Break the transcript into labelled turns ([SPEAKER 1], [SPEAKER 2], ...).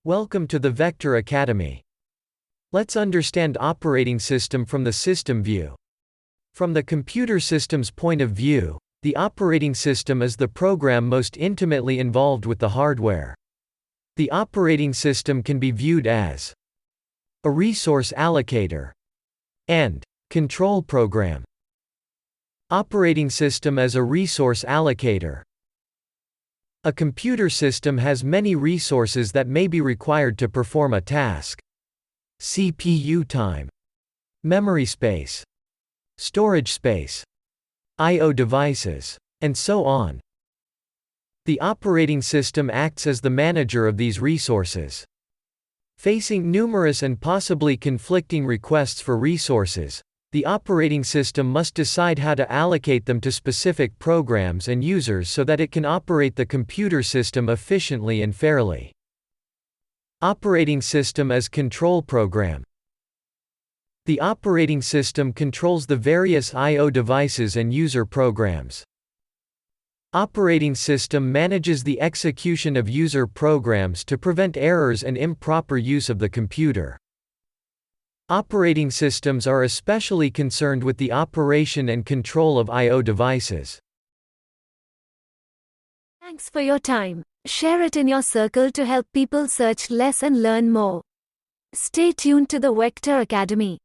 [SPEAKER 1] Welcome to the Vector Academy. Let's understand operating system from the system view. From the computer system's point of view, the operating system is the program most intimately involved with the hardware. The operating system can be viewed as a resource allocator and control program. Operating system as a resource allocator. A computer system has many resources that may be required to perform a task. CPU time, memory space, storage space, I/O devices, and so on. The operating system acts as the manager of these resources. Facing numerous and possibly conflicting requests for resources, the operating system must decide how to allocate them to specific programs and users so that it can operate the computer system efficiently and fairly. Operating system as control program. The operating system controls the various I/O devices and user programs. Operating system manages the execution of user programs to prevent errors and improper use of the computer. Operating systems are especially concerned with the operation and control of I/O devices.
[SPEAKER 2] Thanks for your time. Share it in your circle to help people search less and learn more. Stay tuned to the Vector Academy.